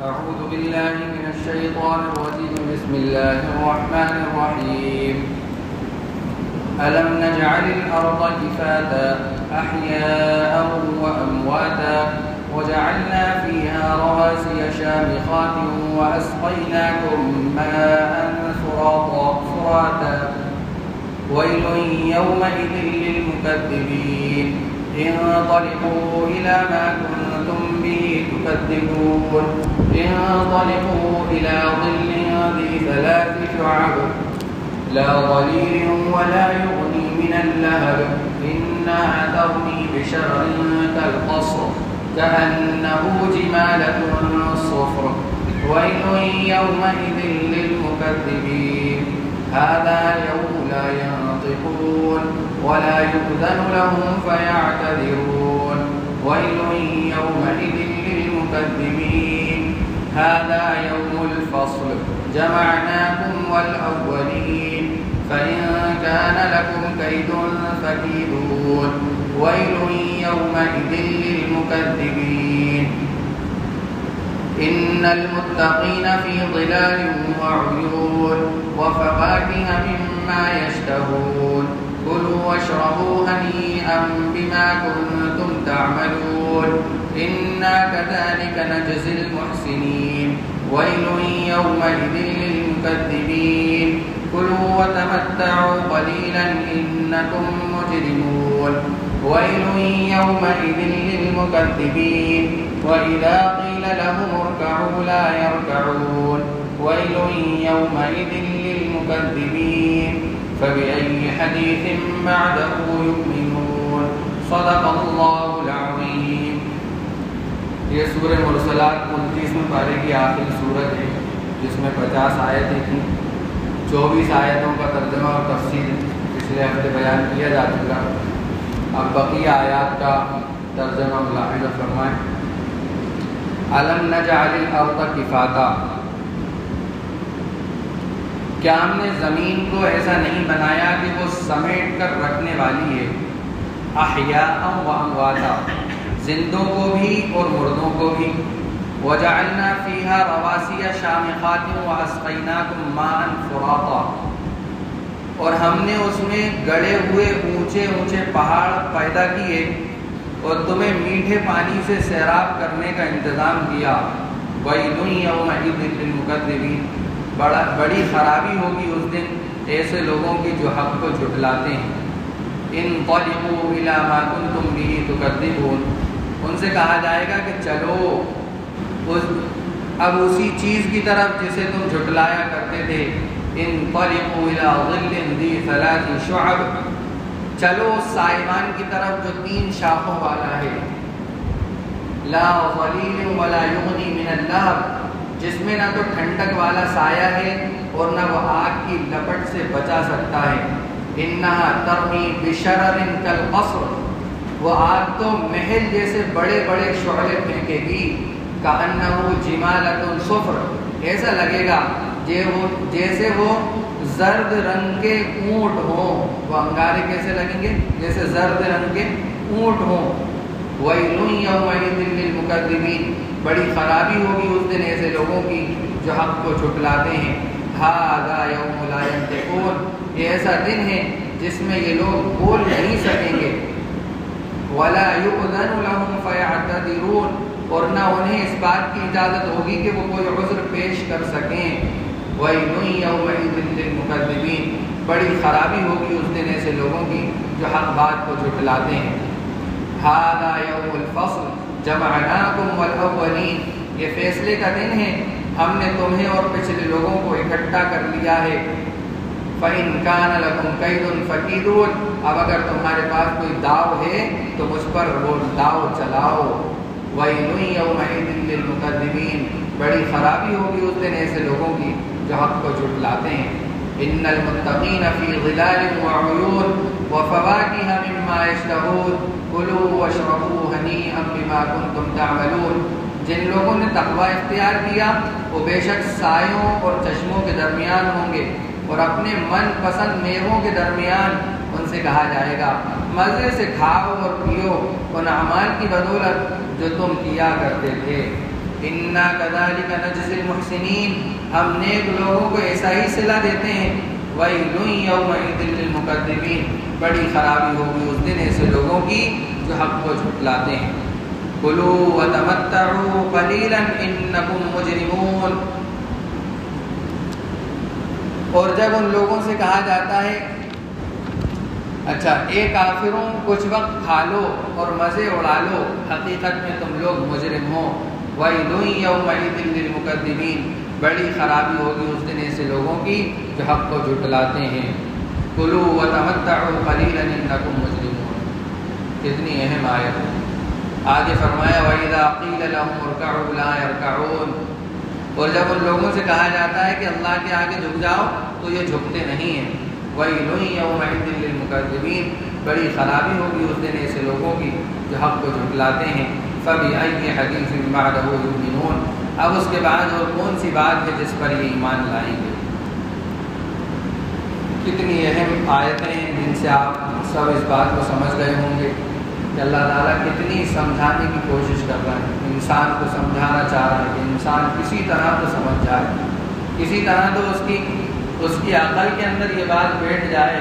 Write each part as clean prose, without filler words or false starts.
أعوذ بالله من الشيطان الرجيم. بسم الله الرحمن الرحيم. ألم نجعل الأرض كفاتا أحياء وأمواتا وجعلنا فيها رواسي شامخات وأسقيناكم ماء فراتا ويل يومئذ للمكذبين. انطلقوا إلى ما كنتم به تكذبون. انطلقوا إلى ظل ذي 3 شعب لا ظليل ولا يغني من اللهب إنها ترمي بشرر كالقصر كأنه جمالة صفر ويل يومئذ للمكذبين. هذا يوم لا ينطقون ولا يؤذن لهم فيعتذرون. ويل يومئذ للمكذبين. هذا يوم الفصل جمعناكم والأولين فإن كان لكم كيد فكيدون. ويل يومئذ للمكذبين. إن المتقين في ظلال وعيون وفواكه مما يشتهون. كلوا واشربوا هنيئا بما كنتم تعملون. إنا كذلك نجزي المحسنين. ويل يومئذ للمكذبين. كلوا وتمتعوا قليلا إنكم مجرمون. ويل يومئذ للمكذبين. وإذا قيل لهم اركعوا لا يركعون. ويل يومئذ للمكذبين. فبأي حديث بعده يؤمنون. صدق الله العظيم. یہ سورہ مرسلات 29ویں پارے کی آخری سورت ہے جس میں 50 آیتیں تھیں. 24 آیتوں کا ترجمہ اور تفسیر پچھلے ہفتے بیان کیا جا چکا. اب بقیہ آیات کا ترجمہ ملاحظہ فرمائیں. الم نجعل الارض کفاتا، کیا ہم نے زمین کو ایسا نہیں بنایا کہ وہ سمیٹ کر رکھنے والی ہے. احیاء و امواتا، زندوں کو بھی اور مردوں کو بھی. وجعلنا فیہا رواسی شامخات واسقیناکم ماء فراتا، اور ہم نے اس میں گڑے ہوئے اونچے اونچے پہاڑ پیدا کیے اور تمہیں میٹھے پانی سے سیراب کرنے کا انتظام کیا. ویل یومئذ للمکذبین، بڑی خرابی ہوگی اس دن ایسے لوگوں کی جو حق کو جھٹلاتے ہیں. انطلقوا الی ما کنتم به تکذبون، ان سے کہا جائے گا کہ چلو اب اسی چیز کی طرف جسے تم جھٹلایا کرتے تھے. انطلقوا الی ظل ذی 3 شعب، چلو سائبان کی طرف جو 3 شاخوں والا ہے. لا ظلیل ولا یغنی من اللہب، جس میں نہ تو ٹھنڈک والا سایہ ہے اور نہ وہ آگ کی لپٹ سے بچا سکتا ہے. انہا ترمی بشرر کالقصر، وہ آگ تو محل جیسے بڑے بڑے شعلے پھینکے گی. کأنہ جمالۃ صفر، ایسا لگے گا جیسے وہ زرد رنگ کے اونٹ ہوں. وہ انگارے کیسے لگیں گے؟ جیسے زرد رنگ کے اونٹ ہوں. ویل یومئذ للمکذبین، بڑی خرابی ہوگی اس دن ایسے لوگوں کی جو حق کو جھٹلاتے ہیں. ھذا یوم لا ینطقون، یہ ایسا دن ہے جس میں یہ لوگ بول نہیں سکیں گے. ولا یؤذن لهم فیعتذرون، اور نہ انہیں اس بات کی اجازت ہوگی کہ وہ کوئی عذر پیش کر سکیں. ویل یومئذ للمکذبین، بڑی خرابی ہوگی اس دن ایسے لوگوں کی جو حق بات کو جھٹلاتے ہیں. ھذا یوم الفصل جمعناکم والاولین، یہ فیصلے کا دن ہے، ہم نے تمہیں اور پچھلے لوگوں کو اکٹھا کر لیا ہے. فَإِن كَانَ لَكُمْ كَيْدٌ فَكِيدُونِ، اب اگر تمہارے پاس کوئی داؤ ہے تو مجھ پر وہ داؤ چلاؤ. وَيْلٌ يَوْمَئِذٍ لِّلْمُكَذِّبِينَ، بڑی خرابی ہوگی اس دن ایسے لوگوں کی جو حق کو جھٹلاتے ہیں. إِنَّ الْمُتَّقِينَ فِي ظِلَالٍ وَعُيُونٍ وَفَوَاكِهَ مِمَّا يَشْتَهُونَ كُلُوا وَاشْرَبُوا هَنِيئًا بِمَا كُنتُمْ تَعْمَلُونَ، جن لوگوں نے تقوی اختیار کیا وہ بے شک سایوں اور چشموں کے درمیان ہوں گے اور اپنے من پسند میووں کے درمیان. ان سے کہا جائے گا مزے سے کھاؤ اور پیو ان اعمال کی بدولت جو تم کیا کرتے تھے. انا کذالک نجزی المحسنین، ہم نیک لوگوں کو ایسا ہی صلہ دیتے ہیں۔ ویل یومئذ للمکذبین، بڑی خرابی ہوگی اس دن ایسے لوگوں کی جو حق کو جھٹلاتے ہیں۔ کلوا وتمتعوا قلیلا انکم مجرمون۔ اور جب ان لوگوں سے کہا جاتا ہے اچھا اے کافروں کچھ وقت کھا لو اور مزے اڑا لو، حقیقت میں تم لوگ مجرم ہو۔ ویل یومئذ للمکذبین، بڑی خرابی ہوگی اس دن ایسے لوگوں کی جو حق کو جھٹلاتے ہیں۔ کلوا وتمتعوا قلیلا انکم مجرمون، کتنی اہم آیت ہے۔ آگے فرمایا وَإِذَا قِيلَ لَهُمُ ارْكَعُوا لَا يَرْكَعُونَ، اور جب ان لوگوں سے کہا جاتا ہے کہ اللہ کے آگے جھک جاؤ تو یہ جھکتے نہیں ہیں۔ وَيْلٌ يَوْمَئِذٍ لِّلْمُكَذِّبِينَ، بڑی خرابی ہوگی اس دن ایسے لوگوں کی جو حق کو جھٹلاتے ہیں۔ فَبِأَيِّ حَدِيثٍ بَعْدَهُ يُؤْمِنُونَ، اب اس کے بعد اور کون سی بات ہے جس پر یہ ایمان لائیں گے۔ کتنی اہم آیتیں ہیں جن سے آپ سب اس بات کو سمجھ گئے ہوں گے کہ اللہ تعالیٰ کتنی سمجھانے کی کوشش کر رہا ہے، انسان کو سمجھانا چاہ رہا ہے کہ انسان کسی طرح تو سمجھ جائے، کسی طرح تو اس کی عقل کے اندر یہ بات بیٹھ جائے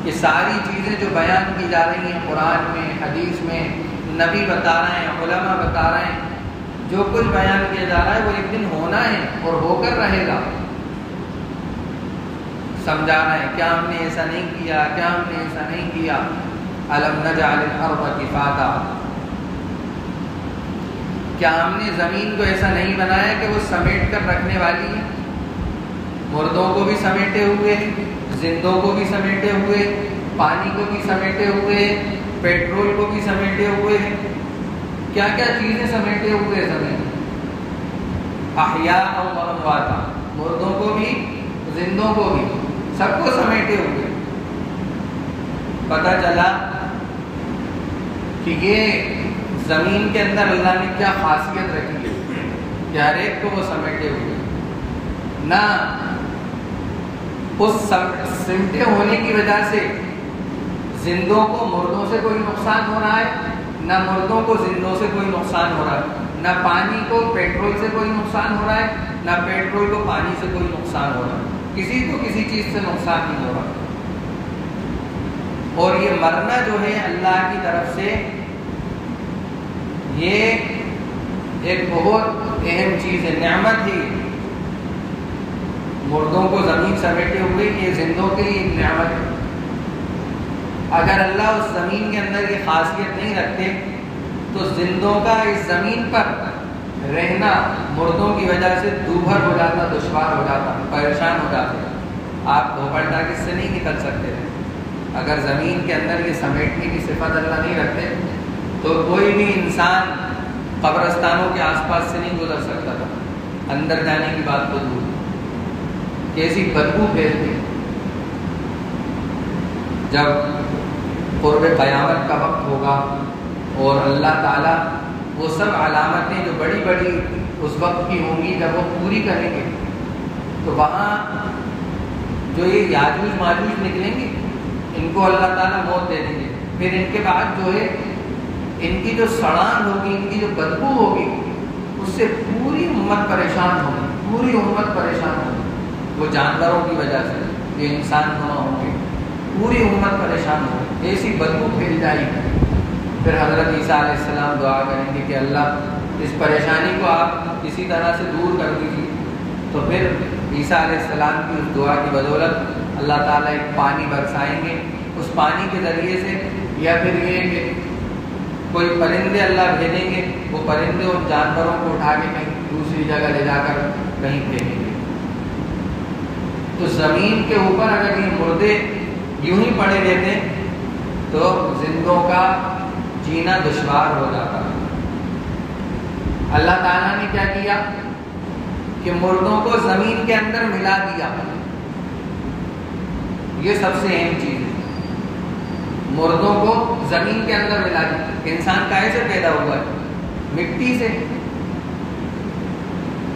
کہ ساری چیزیں جو بیان کی جا رہی ہیں قرآن میں، حدیث میں، نبی بتا رہے ہیں، علماء بتا رہے ہیں، جو کچھ بیان کیا جا رہا ہے وہ ایک دن ہونا ہے اور ہو کر رہے گا۔ سمجھانا ہے کیا ہم نے ایسا نہیں کیا، کیا ہم نے ایسا نہیں کیا۔ أَلَمْ نَجْعَلِ الْأَرْضَ كِفَاتًا، کیا ہم نے زمین کو ایسا نہیں بنایا کہ وہ سمیٹ کر رکھنے والی ہے؟ مردوں کو بھی سمیٹے ہوئے، زندوں کو بھی سمیٹے ہوئے، پانی کو بھی سمیٹے ہوئے، پیٹرول کو بھی سمیٹے ہوئے، کیا کیا چیزیں سمیٹے ہوئے زمین۔ احیاء و امواتا، مردوں کو بھی زندوں کو بھی، سب کو سمیٹے ہوئے۔ پتہ چلا کہ یہ زمین کے اندر اللہ نے کیا خاصیت رکھی ہے کہ ہر ایک کو وہ سمیٹے ہوئے، نہ اس سمٹے ہونے کی وجہ سے زندوں کو مردوں سے کوئی نقصان ہو رہا ہے، نہ مردوں کو زندوں سے کوئی نقصان ہو رہا ہے، نہ پانی کو پیٹرول سے کوئی نقصان ہو رہا ہے، نہ پیٹرول کو پانی سے کوئی نقصان ہو رہا ہے، کسی کو کسی چیز سے نقصان نہیں ہو رہا۔ اور یہ مرنا جو ہے اللہ کی طرف سے یہ ایک بہت اہم چیز ہے، نعمت ہی۔ مردوں کو زمین سمیٹے ہوئے یہ زندوں کے لیے ایک نعمت ہے۔ اگر اللہ اس زمین کے اندر یہ خاصیت نہیں رکھتے تو زندوں کا اس زمین پر رہنا مردوں کی وجہ سے دوبھر ہو جاتا، دشوار ہو جاتا، پریشان ہو جاتے۔ آپ دھوپڑ ٹاکس سے نہیں نکل سکتے تھے۔ اگر زمین کے اندر یہ سمیٹنے کی صفت اللہ نہیں رکھتے تو کوئی بھی انسان قبرستانوں کے آس پاس سے نہیں گزر سکتا تھا، اندر جانے کی بات تو دور، کیسی بدبو پھیلتی۔ جب قرب قیامت کا وقت ہوگا اور اللہ تعالیٰ وہ سب علامتیں جو بڑی بڑی اس وقت کی ہوں گی جب وہ پوری کریں گے تو وہاں جو یہ یاجوج ماجوج نکلیں گے ان کو اللہ تعالیٰ موت دے دیں گے۔ پھر ان کے بعد جو ہے ان کی جو سڑان ہوگی، ان کی جو بدبو ہوگی، اس سے پوری امت پریشان ہوگی، پوری امت پریشان ہوگی۔ وہ جانوروں کی وجہ سے یہ انسان نہ ہوں گے، پوری امت پریشان ہوگی، ایسی بدبو پھیل جائے گی۔ پھر حضرت عیسیٰ علیہ السلام دعا کریں گے کہ اللہ اس پریشانی کو آپ کسی طرح سے دور کر دیجیے۔ تو پھر عیسیٰ علیہ السلام کی اس دعا کی بدولت اللہ تعالیٰ ایک پانی برسائیں گے، اس پانی کے ذریعے سے، یا پھر یہ کہ کوئی پرندے اللہ بھیجیں گے، وہ پرندے ان جانوروں کو اٹھا کے کہیں دوسری جگہ لے جا کر کہیں پھینکیں گے۔ تو زمین کے اوپر اگر یہ مردے یوں ہی پڑے رہتے تو زندوں کا جینا دشوار ہو جاتا۔ اللہ تعالیٰ نے کیا کیا کہ مردوں کو زمین کے اندر ملا دیا۔ یہ سب سے اہم چیز ہے، مردوں کو زمین کے اندر ملا دیا۔ انسان کائے سے پیدا ہوا ہے؟ مٹی سے۔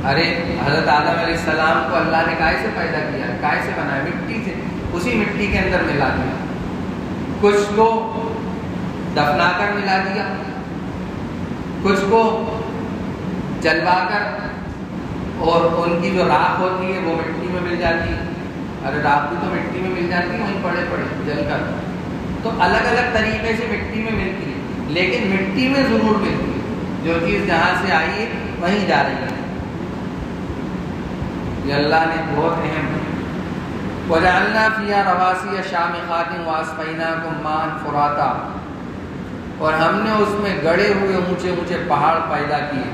ارے حضرت آدم علیہ السلام کو اللہ نے کائے سے پیدا کیا، کائے سے بنایا؟ مٹی سے، اسی مٹی کے اندر ملا دیا۔ کچھ کو دفنا کر ملا دیا، کچھ کو جلوا کر، اور ان کی جو راکھ ہوتی ہے وہ مٹی میں مل جاتی ہے، ارے راکھ بھی تو مٹی میں مل جاتی ہے وہیں پڑے پڑے جل کر، تو الگ الگ طریقے سے مٹی میں ملتی ہے، لیکن مٹی میں ضرور ملتی ہے، جو چیز جہاں سے آئی ہے وہیں جا رہی ہے۔ یہ اللہ نے بہت اہم ہے۔ وَجَعَلْنَا فِيهَا رَوَاسِيَ شَامِخَاتٍ وَأَسْقَيْنَاكُم مَّاءً فُرَاتًا، اور ہم نے اس میں گڑے ہوئے اونچے اونچے پہاڑ پیدا کیے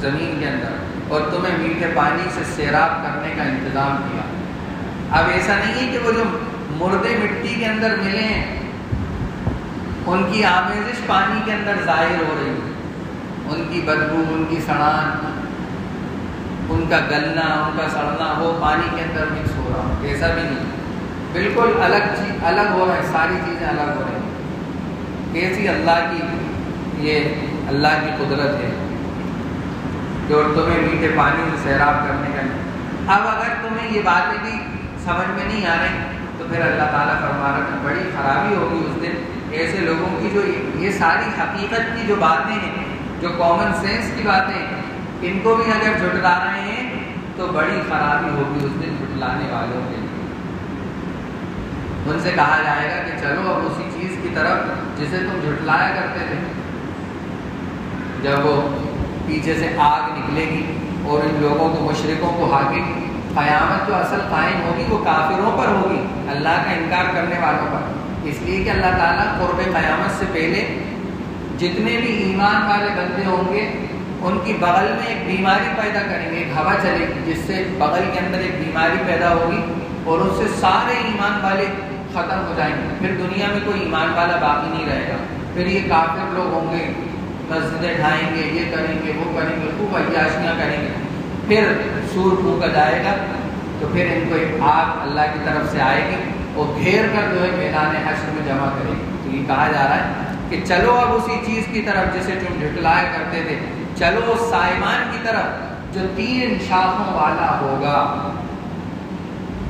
زمین کے اندر، اور تمہیں میٹھے پانی سے سیراب کرنے کا انتظام کیا۔ اب ایسا نہیں ہے کہ وہ جو مردے مٹی کے اندر ملے ہیں ان کی آمیزش پانی کے اندر ظاہر ہو رہی ہے، ان کی بدبو، ان کی سڑان، ان کا گلنا، ان کا سڑنا وہ پانی کے اندر مکس ہو رہا، ایسا بھی نہیں، بالکل الگ چیز، الگ ہو رہا ہے، ساری چیزیں الگ ہو رہی ہیں۔ کیسی اللہ کی، یہ اللہ کی قدرت ہے جو تمہیں میٹھے پانی سے سیراب کرنے کا۔ اب اگر تمہیں یہ باتیں بھی سمجھ میں نہیں آ رہی تو پھر اللہ تعالیٰ فرما رہا ہے بڑی خرابی ہوگی اس دن ایسے لوگوں کی جو یہ ساری حقیقت کی جو باتیں ہیں، جو کامن سینس کی باتیں ہیں، ان کو بھی اگر جھٹلا رہے ہیں تو بڑی خرابی ہوگی اس دن جھٹلانے والوں کے لیے۔ ان سے کہا جائے گا کہ چلو اب اسی چیز کی طرف جسے تم جھٹلایا کرتے تھے، جب وہ پیچھے سے آگ نکلے گی اور ان لوگوں کو، مشرکوں کو ہاکے گی، قیامت جو اصل قائم ہوگی وہ کافروں پر ہوگی، اللہ کا انکار کرنے والوں پر، اس لیے کہ اللہ تعالیٰ قرب قیامت سے پہلے جتنے بھی ایمان والے بندے ہوں گے ان کی بغل میں ایک بیماری پیدا کریں گے، ایک ہوا چلے گی جس سے بغل کے اندر ایک بیماری پیدا ہوگی اور اس سے سارے ایمان والے ختم ہو جائیں گے، پھر دنیا میں کوئی ایمان والا باقی نہیں رہے گا، پھر یہ کافر لوگ ہوں گے، مسجدیں ڈھائیں گے، یہ کریں گے، وہ کریں گے، خوب عیاشیاں کریں گے، پھر سور پھونکا جائے گا تو پھر ان کو ایک آگ اللہ کی طرف سے آئے گی اور گھیر کر جو ہے میدان حشر میں جمع کرے گی۔ تو یہ کہا جا رہا ہے کہ چلو اب اسی چیز کی طرف جسے تم جھٹلایا کرتے تھے، چلو اس سائمان کی طرف جو 3 شاخوں والا ہوگا،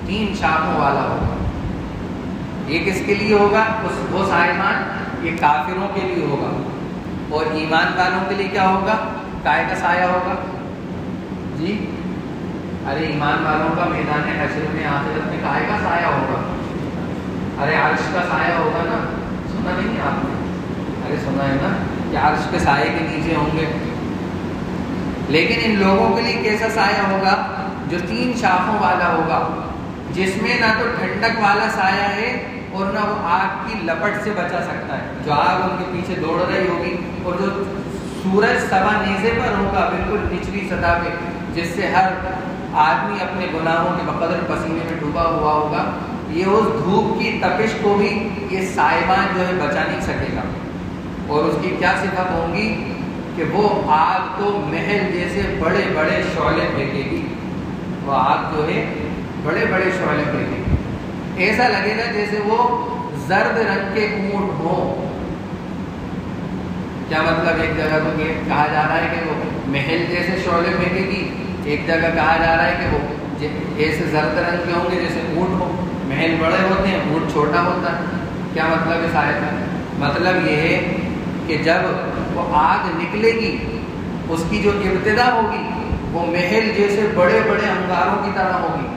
3 شاخوں والا ہوگا۔ یہ کس کے لیے ہوگا؟ وہ سائمان یہ کافروں کے لیے ہوگا، اور ایمان والوں کے لیے کیا ہوگا؟ کائے کا سایہ ہوگا جی، ارے ایمان والوں کا میدان حشر میں آخرت میں کائے کا سایہ ہوگا؟ ارے عرش کا سایہ ہوگا نا، سنا نہیں ہے آپ نے؟ ارے سنا ہے نا کہ عرش کے سائے کے نیچے ہوں گے، لیکن ان لوگوں کے لیے کیسا سایہ ہوگا؟ جو 3 شاخوں والا ہوگا، جس میں نہ تو ٹھنڈک والا سایہ ہے اور نہ وہ آگ کی لپٹ سے بچا سکتا ہے، جو آگ ان کے پیچھے دوڑ رہی ہوگی، اور جو سورج سوا نیزے پر ہوگا بالکل نچلی سطح پہ، جس سے ہر آدمی اپنے گناہوں کے بقدر پسینے میں ڈوبا ہوا ہوگا، یہ اس دھوپ کی تپش کو بھی یہ سائبان جو ہے بچا نہیں سکے گا۔ اور اس کی کیا صفت ہوں گی کہ وہ آگ تو محل جیسے بڑے بڑے شعلے پھینکے گی، وہ آگ جو ہے بڑے بڑے شعلے پھینکے گی، ایسا لگے گا جیسے وہ زرد رنگ کے اونٹ ہوں۔ کیا مطلب؟ ایک جگہ تو یہ کہا جا رہا ہے کہ وہ محل جیسے شعلے پھینکے گی، ایک جگہ کہا جا رہا ہے کہ وہ ایسے زرد رنگ کے ہوں گے جیسے اونٹ ہو، محل بڑے ہوتے ہیں، اونٹ چھوٹا ہوتا ہے۔ کیا مطلب اس آیت کا؟ مطلب یہ ہے کہ جب وہ آگ نکلے گی اس کی جو ابتدا ہوگی وہ محل جیسے بڑے بڑے انگاروں کی طرح ہوگی،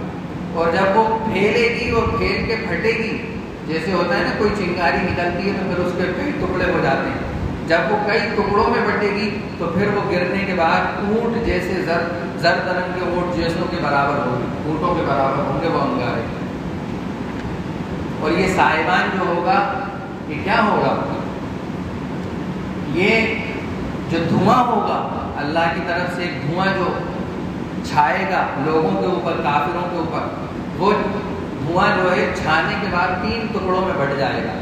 اور جب وہ پھیلے گی اور پھیل کے پھٹے گی، جیسے ہوتا ہے نا کوئی چنگاری نکلتی ہے تو پھر اس کے کئی ٹکڑے ہو جاتے ہیں، جب وہ کئی ٹکڑوں میں بٹے گی تو پھر وہ گرنے کے بعد اونٹ جیسے زرد رنگ کے اونٹ جیسوں کے برابر ہوگی، اونٹوں کے برابر ہوں گے وہ انگارے۔ اور یہ سائبان جو ہوگا یہ کیا ہوگا؟ یہ جو دھواں ہوگا اللہ کی طرف سے، ایک دھواں جو چھائے گا لوگوں کے اوپر، کافروں کے اوپر، وہ دھواں جو ہے چھانے کے بعد 3 ٹکڑوں میں بٹ جائے گا۔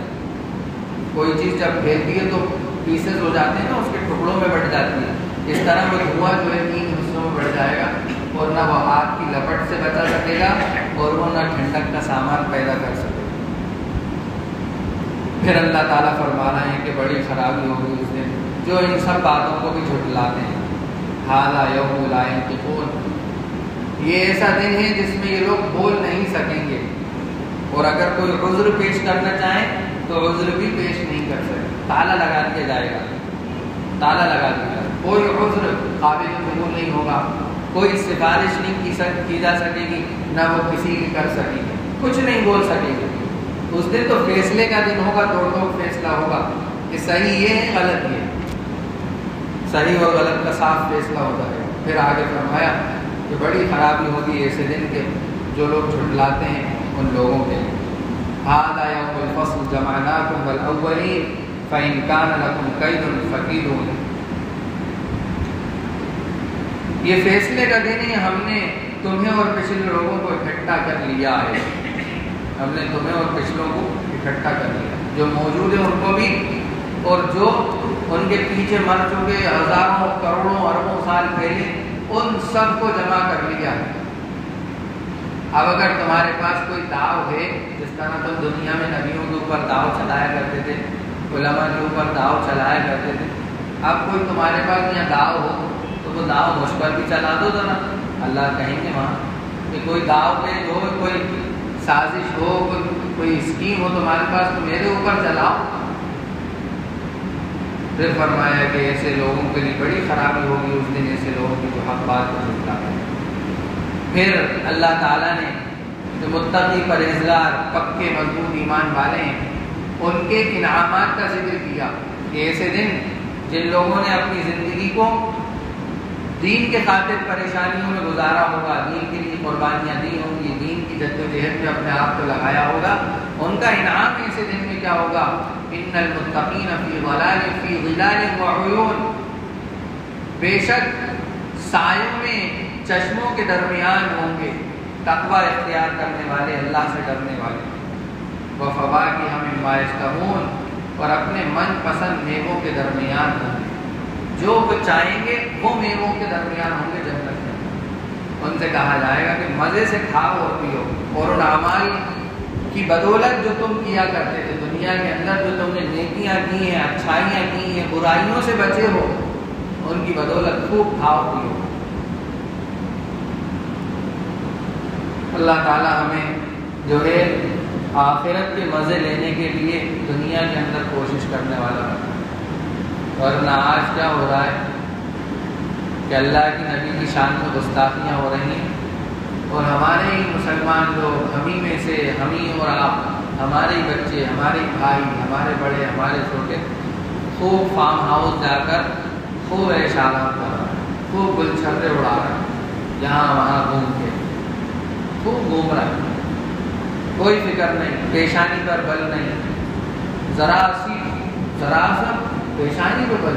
کوئی چیز جب پھیلتی ہے تو پیسز ہو جاتے ہیں نا، اس کے ٹکڑوں میں بٹ جاتی ہے، اس طرح وہ دھواں جو ہے 3 حصوں میں بٹ جائے گا، اور نہ وہ آگ کی لپٹ سے بچا سکے گا اور وہ نہ ٹھنڈک کا سامان پیدا کر سکے گا۔ پھر اللہ تعالیٰ فرما رہے ہیں کہ بڑی خرابی ہوگی اس دن جو ان سب باتوں کو بھی جھٹلاتے ہیں۔ ھذا یوم لا ینطقون، یہ ایسا دن ہے جس میں یہ لوگ بول نہیں سکیں گے، اور اگر کوئی عذر پیش کرنا چاہیں تو عذر بھی پیش نہیں کر سکتے، تالا لگا دیا جائے گا، تالا لگا دیا جائے گا۔ کوئی عذر قابل قبول نہیں ہوگا، کوئی سفارش نہیں کی جا سکے گی، نہ وہ کسی کی کر سکے گی، کچھ نہیں بول سکے گی۔ اس دن تو فیصلے کا دن ہوگا، دو ٹوک فیصلہ ہوگا کہ صحیح یہ ہے غلط یہ ہے، صحیح اور غلط کا صاف فیصلہ ہوتا ہے۔ پھر آگے فرمایا کہ بڑی خرابی ہوگی ایسے دن کے جو لوگ جھٹلاتے ہیں ان لوگوں کے لیے۔ ھذا یوم الفصل جمعناکم والاولین فإن کان لکم کید فکیدون۔ یہ فیصلے کا دن ہے، ہم نے تمہیں اور پچھلے لوگوں کو اکٹھا کر لیا ہے، ہم نے تمہیں اور پچھلوں کو اکٹھا کر لیا، جو موجود ہے ان کو بھی اور جو ان کے پیچھے مر چکے ہزاروں کروڑوں اربوں سال پہلے ان سب کو جمع کر لیا ہے۔ اب اگر تمہارے پاس کوئی داؤ ہے، جس طرح تم دنیا میں نبیوں کے اوپر داؤ چلایا کرتے تھے، علماء کے اوپر داؤ چلایا کرتے تھے، اب کوئی تمہارے پاس یہاں داؤ ہو تو وہ داؤ مجھ پر بھی چلا دو ذرا۔ اللہ کہیں گے وہاں کہ کوئی داؤ پیچ ہو، کوئی سازش ہو، کوئی اسکیم ہو تمہارے پاس تو میرے اوپر چلاؤ۔ پھر فرمایا کہ ایسے لوگوں کے لیے بڑی خرابی ہوگی اس دن، ایسے لوگوں کی جو حق بات کو جھٹلاتے ہیں۔ پھر اللہ تعالیٰ نے جو متقی پرہیزگار پکے مضبوط ایمان والے ہیں ان کے انعامات کا ذکر کیا کہ ایسے دن جن لوگوں نے اپنی زندگی کو دین کے خاطر پریشانیوں میں گزارا ہوگا، دین کے لیے قربانیاں دی ہوں گی، دین کی جدوجہد میں اپنے آپ کو لگایا ہوگا، ان کا انعام ایسے دن میں کیا ہوگا؟ ان المتقین فی ظلال وعیون، بے شک سایوں میں چشموں کے درمیان ہوں گے تقوی اختیار کرنے والے، اللہ سے ڈرنے والے، وفواکہ مما یشتہون، اور اپنے من پسند میووں کے درمیان ہوں گے، جو وہ چاہیں گے وہ میووں کے درمیان ہوں گے جنت میں۔ ان سے کہا جائے گا کہ مزے سے کھاؤ اور پیو، اور ان اعمال کی بدولت جو تم کیا کرتے تھے دنیا کے اندر، جو تم نے نیکیاں کی ہیں، اچھائیاں کی ہیں، برائیوں سے بچے ہو، ان کی بدولت خوب کھاؤ پیو۔ اللہ تعالیٰ ہمیں جو ہے آخرت کے مزے لینے کے لیے دنیا کے اندر کوشش کرنے والا ہے۔ ورنہ آج کیا ہو رہا ہے کہ اللہ کی نبی کی شان میں گستاخیاں ہو رہی ہیں، اور ہمارے ہی مسلمان لوگ، ہم ہی میں سے، ہم ہی اور آپ، ہمارے ہی بچے، ہمارے ہی بھائی، ہمارے بڑے، ہمارے چھوٹے، خوب فارم ہاؤس جا کر خوب عیش آرام کر رہا ہے، خوب گلچھرے اڑا رہا ہے، یہاں وہاں گھوم کے خوب گھوم رہا ہے، کوئی فکر نہیں، پیشانی پر بل نہیں، ذرا سا پیشانی پر بل۔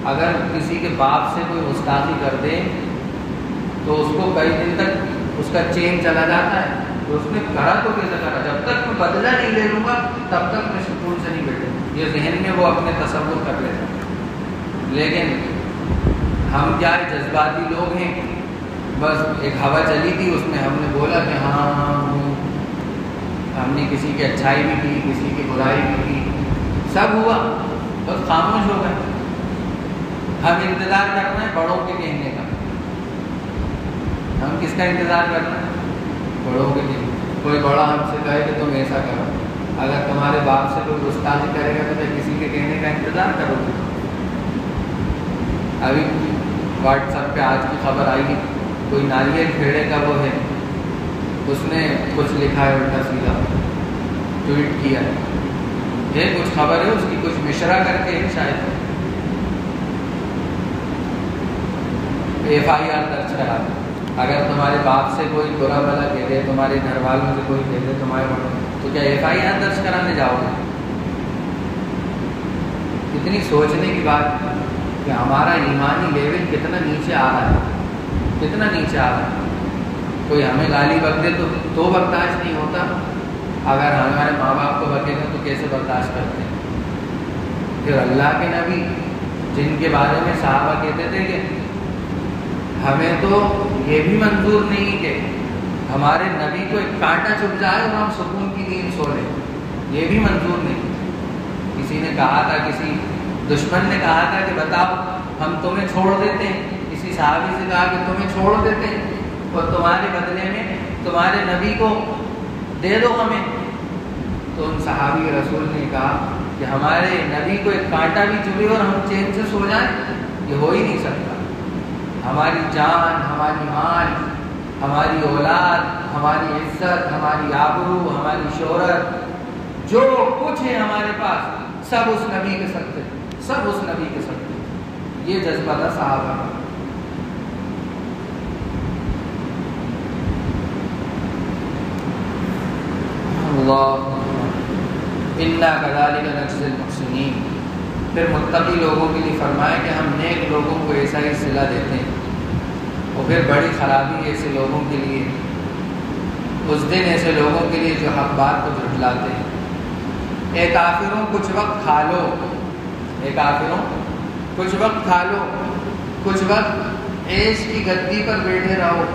اگر کسی کے باپ سے کوئی گستاخی کر دے تو اس کو کئی دن تک اس کا چین چلا جاتا ہے، تو اس نے کرا تو کیسے کرا، جب تک میں بدلہ نہیں لے لوں گا تب تک میں سکون سے نہیں بیٹھوں، یہ ذہن میں وہ اپنے تصور کر لیتا ہے۔ لیکن ہم کیا جذباتی لوگ ہیں، بس ایک ہوا چلی تھی اس میں ہم نے بولا کہ ہاں ہم نے کسی کی اچھائی بھی کی، کسی کی برائی بھی کی، سب ہوا، بس خاموش ہو گئے۔ ہم انتظار کرنا ہے بڑوں کے کہنے کا، ہم کس کا انتظار کرنا ہے؟ بڑوں کے کہنے۔ کوئی بڑا ہم سے کہے کہ تم ایسا کرو، اگر تمہارے باپ سے کوئی گستاخی کرے گا تو کیا کسی کے کہنے کا انتظار کرو گے؟ ابھی واٹس ایپ پہ آج کی خبر آئی ہے، کوئی ناریل کھیڑے کا وہ ہے، اس نے کچھ لکھا ہے الٹا سیدھا، ٹویٹ کیا ہے، یہ کچھ خبر ہے اس کی، کچھ مشرہ کر کے شاید FIR درج کرا دے۔ اگر تمہارے باپ سے کوئی برا بھلا کہہ دے، تمہارے گھر والوں سے کوئی کہہ دے، تمہارے بڑوں، تو کیا FIR درج کرانے جاؤ گے؟ کتنی سوچنے کی بات کہ ہمارا ایمانی لیول کتنا نیچے آ رہا ہے، کتنا نیچے آ رہا ہے۔ کوئی ہمیں گالی بک دے تو برداشت نہیں ہوتا، اگر ہمارے ماں باپ کو بکے گا تو کیسے برداشت کرتے ہیں؟ پھر اللہ کے نبی جن کے بارے میں صحابہ کہتے تھے کہ ہمیں تو یہ بھی منظور نہیں کہ ہمارے نبی کو ایک کانٹا چبھ جائے اور ہم سکون کی نیند سو لیں، یہ بھی منظور نہیں۔ کسی نے کہا تھا، کسی دشمن نے کہا تھا کہ بتاؤ ہم تمہیں چھوڑ دیتے ہیں، کسی صحابی سے کہا کہ تمہیں چھوڑ دیتے ہیں اور تمہارے بدلے میں تمہارے نبی کو دے دو ہمیں، تو ان صحابی رسول نے کہا کہ ہمارے نبی کو ایک کانٹا بھی چبھے اور ہم چین سے سو جائیں، یہ ہو ہی نہیں سکتا۔ ہماری جان، ہماری مال، ہماری اولاد، ہماری عزت، ہماری آبرو، ہماری شہرت، جو کچھ ہے ہمارے پاس سب اس نبی کے صدقے، سب اس نبی کے صدقے۔ یہ جذبہ تھا صحابہ کا۔ اللہ انا کذالک نجزی المحسنین۔ پھر متقی لوگوں کے لیے فرمایا کہ ہم نیک لوگوں کو ایسا ہی صلہ دیتے ہیں، اور پھر بڑی خرابی ایسے لوگوں کے لیے، اس دن ایسے لوگوں کے لیے جو حق بات کو جھٹلاتے ہیں۔ اے کافروں کچھ وقت کھا لو، اے کافروں کچھ وقت کھا لو، کچھ وقت عیش کی گدی پر بیٹھے رہو،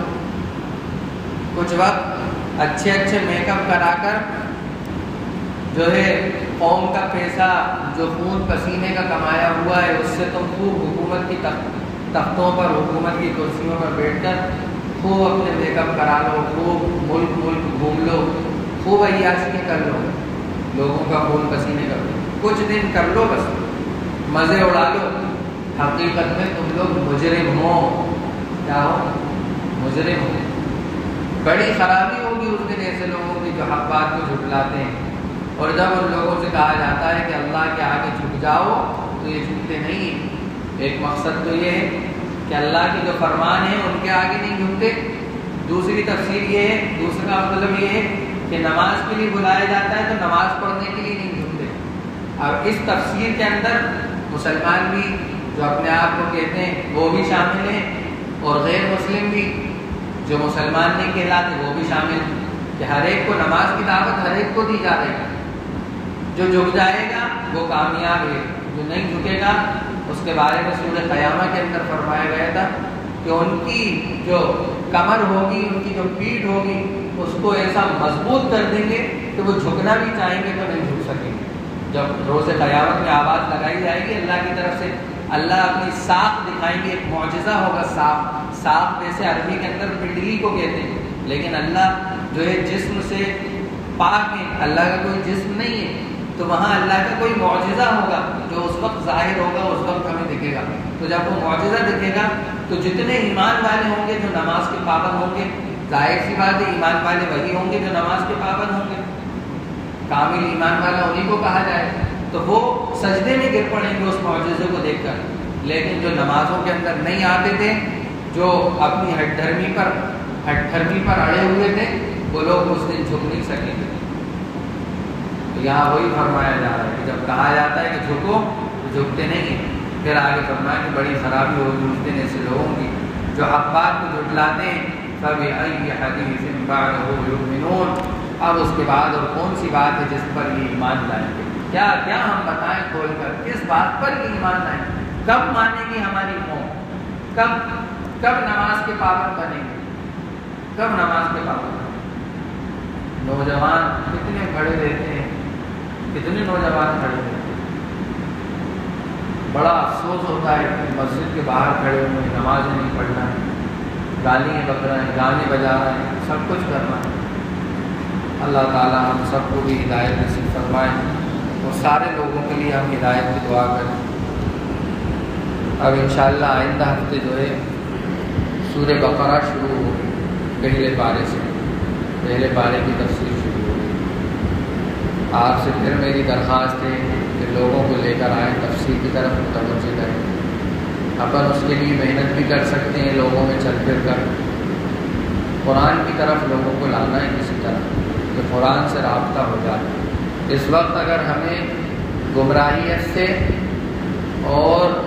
کچھ وقت اچھے اچھے میک اپ کرا کر جو ہے قوم کا پیسہ جو خون پسینے کا کمایا ہوا ہے اس سے تم خوب حکومت کی تختوں پر، حکومت کی کرسیوں پر بیٹھ کر خوب اپنے میک اپ کرا لو، خوب ملک گھوم لو، خوب عیاشیاں کر لو، لوگوں کا خون پسینے کر لو، کچھ دن کر لو، بس مزے اڑا لو۔ حقیقت میں تم لوگ مجرم ہو۔ کیا ہو؟ مجرم ہو۔ بڑی خرابی ہوگی اس دن ایسے لوگوں کی جو حق بات کو جھٹلاتے ہیں، اور جب ان لوگوں سے کہا جاتا ہے کہ اللہ کے آگے جھک جاؤ تو یہ جھکتے نہیں ہیں۔ ایک مقصد تو یہ ہے کہ اللہ کے جو فرمان ہیں ان کے آگے نہیں جھکتے، دوسری تفسیر یہ ہے، دوسرا مطلب یہ ہے کہ نماز کے لیے بلایا جاتا ہے تو نماز پڑھنے کے لیے نہیں جھکتے۔ اب اس تفسیر کے اندر مسلمان بھی جو اپنے آپ کو کہتے ہیں وہ بھی شامل ہیں، اور غیر مسلم بھی جو مسلمان نہیں کہلاتے وہ بھی شامل ہیں، کہ ہر ایک کو نماز کی دعوت ہر ایک کو دی جا رہی ہے۔ جو جھک جائے گا وہ کامیاب ہے، جو نہیں جھکے گا اس کے بارے میں سورہ قیامہ کے اندر فرمایا گیا تھا کہ ان کی جو کمر ہوگی، ان کی جو پیٹھ ہوگی، اس کو ایسا مضبوط کر دیں گے کہ وہ جھکنا بھی چاہیں گے تو نہیں جھک سکیں گے۔ جب روز قیامت میں آواز لگائی جائے گی اللہ کی طرف سے، اللہ اپنی ساکھ دکھائیں گے، ایک معجزہ ہوگا۔ ساکھ جیسے عربی کے اندر پنڈلی کو کہتے ہیں، لیکن اللہ جو ہے جسم سے پاک ہے، اللہ کا کوئی جسم نہیں ہے، تو وہاں اللہ کا کوئی معجزہ ہوگا جو اس وقت ظاہر ہوگا، اس وقت ہمیں دکھے گا۔ تو جب وہ معجزہ دکھے گا تو جتنے ایمان والے ہوں گے جو نماز کے پابند ہوں گے، ظاہر سی بات ہے ایمان والے وہی ہوں گے جو نماز کے پابند ہوں گے، کامل ایمان والا انہیں کو کہا جائے، تو وہ سجدے میں گر پڑیں گے اس معجزے کو دیکھ کر۔ لیکن جو نمازوں کے اندر نہیں آتے تھے، جو اپنی ہٹ دھرمی پر اڑے ہوئے تھے، وہ لوگ اس دن جھک نہیں سکیں گے۔ تو یہاں وہی فرمایا جا رہا ہے کہ جب کہا جاتا ہے کہ جھکو تو جھکتے نہیں ہیں۔ پھر آگے فرمایا کہ بڑی خرابی ہوگی اس دن ایسے لوگوں کی جو حق بات کو جھٹلاتے ہیں۔ فَبِأَيِّ حَدِيثٍ بَعْدَهُ يُؤْمِنُونَ۔ اب اس کے بعد اور کون سی بات ہے جس پر یہ ایمان لائیں گے؟ کیا ہم بتائیں کھول کر، کس بات پر یہ ایمان لائیں؟ کب مانے گی ہماری قوم؟ کب نماز کے پابند بنیں گے؟ کب نماز کے پابند بنیں گے؟ نوجوان کتنے کھڑے رہتے ہیں، کتنے نوجوان کھڑے رہتے ہیں۔ بڑا افسوس ہوتا ہے کہ مسجد کے باہر کھڑے ہوئے نماز نہیں پڑھنا ہے، گالیاں بک رہے ہیں، گانے بجا رہے ہیں، سب کچھ کرنا ہے۔ اللہ تعالیٰ ہم سب کو بھی ہدایت نصیب فرمائے، اور سارے لوگوں کے لیے ہم ہدایت کی دعا کریں۔ اب انشاءاللہ آئندہ ہفتے جو ہے سورہ بقرہ شروع ہوگی، پہلے پارے سے، پہلے پارے کی تفسیر شروع ہوگی۔ آپ سے پھر میری درخواست ہے کہ لوگوں کو لے کر آئیں، تفسیر کی طرف متوجہ کریں۔ اپن اس کے لیے محنت بھی کر سکتے ہیں، لوگوں میں چل پھر کر قرآن کی طرف لوگوں کو لانا ہے کسی طرح کہ قرآن سے رابطہ ہو جائے۔ اس وقت اگر ہمیں گمراہیت سے اور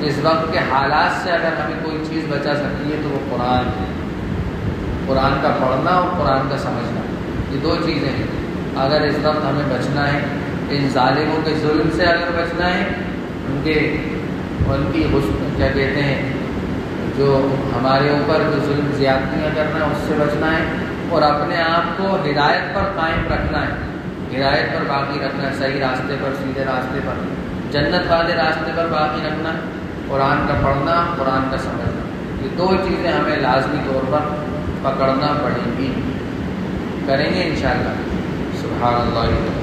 اس وقت کے حالات سے اگر ہمیں کوئی چیز بچا سکتی ہے تو وہ قرآن ہے۔ قرآن کا پڑھنا اور قرآن کا سمجھنا، یہ دو چیزیں ہیں۔ اگر اس وقت ہمیں بچنا ہے، ان ظالموں کے ظلم سے اگر بچنا ہے، ان کی کیا کہتے ہیں جو ہمارے اوپر جو ظلم زیادتیاں کرنا ہے اس سے بچنا ہے، اور اپنے آپ کو ہدایت پر قائم رکھنا ہے، ہدایت پر باقی رکھنا ہے، صحیح راستے پر، سیدھے راستے پر، جنت والے راستے پر باقی رکھنا ہے۔ قرآن کا پڑھنا، قرآن کا سمجھنا، یہ دو چیزیں ہمیں لازمی طور پر پکڑنا پڑیں گی، کریں گے انشاءاللہ۔ سبحان اللہ۔